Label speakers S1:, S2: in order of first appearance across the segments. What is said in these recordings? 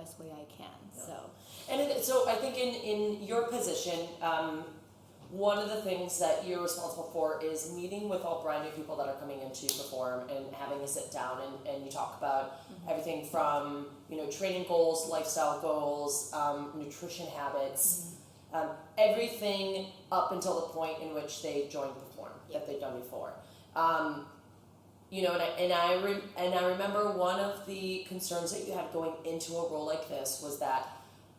S1: best way I can.
S2: Yeah.
S1: So,
S2: So I think in your position, one of the things that you're responsible for is meeting with all brand new people that are coming into Pherform and having a sit down and you talk about everything from, training goals, lifestyle goals, nutrition habits, everything up until the point in which they joined Pherform that they've done before. And I remember one of the concerns that you had going into a role like this was that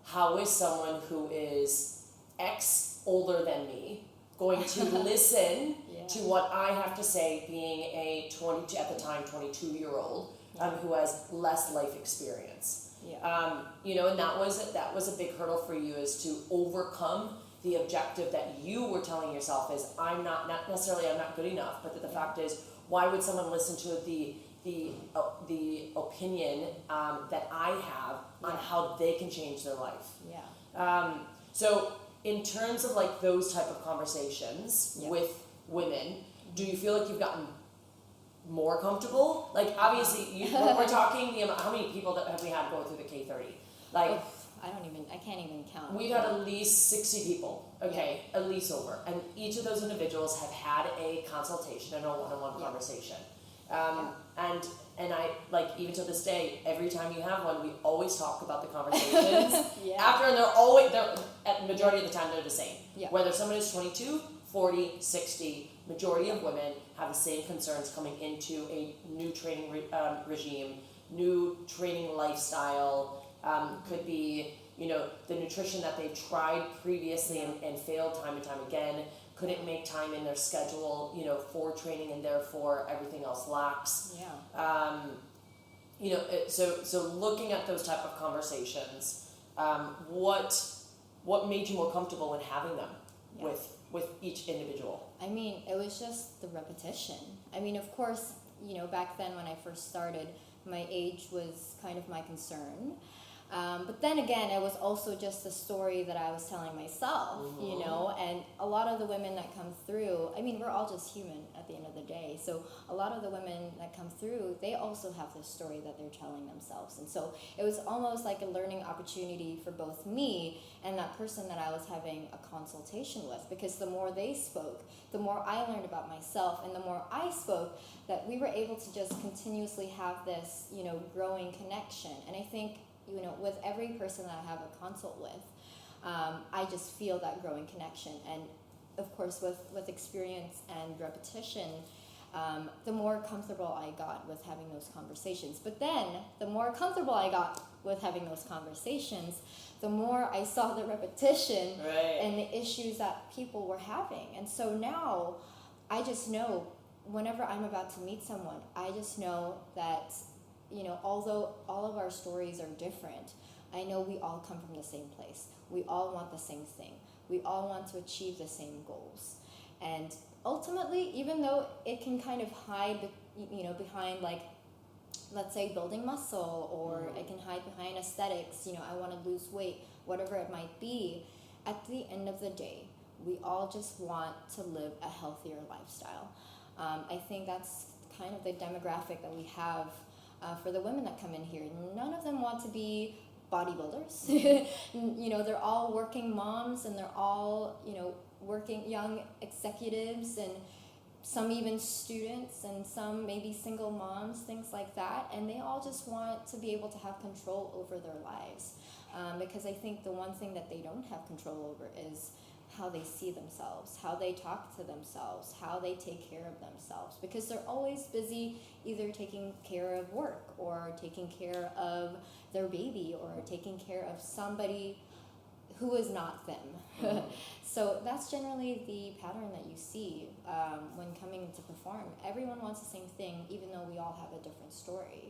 S2: how is someone who is X older than me going to listen to what I have to say, being a 22 at the time 22-year-old who has less life experience. And that was a big hurdle for you, is to overcome the objective that you were telling yourself is I'm not good enough, but that the fact is, why would someone listen to the opinion that I have on how they can change their life? So in terms of like those type of conversations with women, do you feel like you've gotten more comfortable? Like obviously, we're talking. How many people have we had go through the K30? Like.
S1: I can't even count.
S2: We've had at least 60 people, at least over. And each of those individuals have had a consultation and a one-on-one conversation. And I, like, even to this day, every time you have one, we always talk about the conversations. After, and at the majority of the time, they're the same. Whether someone is 22, 40, 60, majority of women have the same concerns coming into a new training regime, new training lifestyle. Could be, the nutrition that they've tried previously and failed time and time again. Couldn't make time in their schedule, for training, and therefore everything else lacks. So looking at those type of conversations, what made you more comfortable in having them with each individual?
S1: I mean, it was just the repetition. I mean, of course, back then when I first started, my age was kind of my concern. But then again, it was also just the story that I was telling myself, and a lot of the women that come through, I mean, we're all just human at the end of the day. So a lot of the women that come through, they also have this story that they're telling themselves. And so it was almost like a learning opportunity for both me and that person that I was having a consultation with, because the more they spoke, the more I learned about myself, and the more I spoke, that we were able to just continuously have this, growing connection. And I think, with every person that I have a consult with, I just feel that growing connection. And of course, with experience and repetition, the more comfortable I got with having those conversations. But then, the more comfortable I got with having those conversations, the more I saw the repetition and the issues that people were having. And so now, I just know, whenever I'm about to meet someone, I just know that, although all of our stories are different, I know we all come from the same place. We all want the same thing. We all want to achieve the same goals. And ultimately, even though it can kind of hide, behind, like, let's say building muscle, or it can hide behind aesthetics, I want to lose weight, whatever it might be, at the end of the day, we all just want to live a healthier lifestyle. I think that's kind of the demographic that we have for the women that come in here. None of them want to be bodybuilders. They're all working moms, and they're all, working young executives, and some even students, and some maybe single moms, things like that. And they all just want to be able to have control over their lives. Because I think the one thing that they don't have control over is how they see themselves, how they talk to themselves, how they take care of themselves, because they're always busy either taking care of work, or taking care of their baby, or taking care of somebody who is not them. So that's generally the pattern that you see when coming to Pherform. Everyone wants the same thing, even though we all have a different story.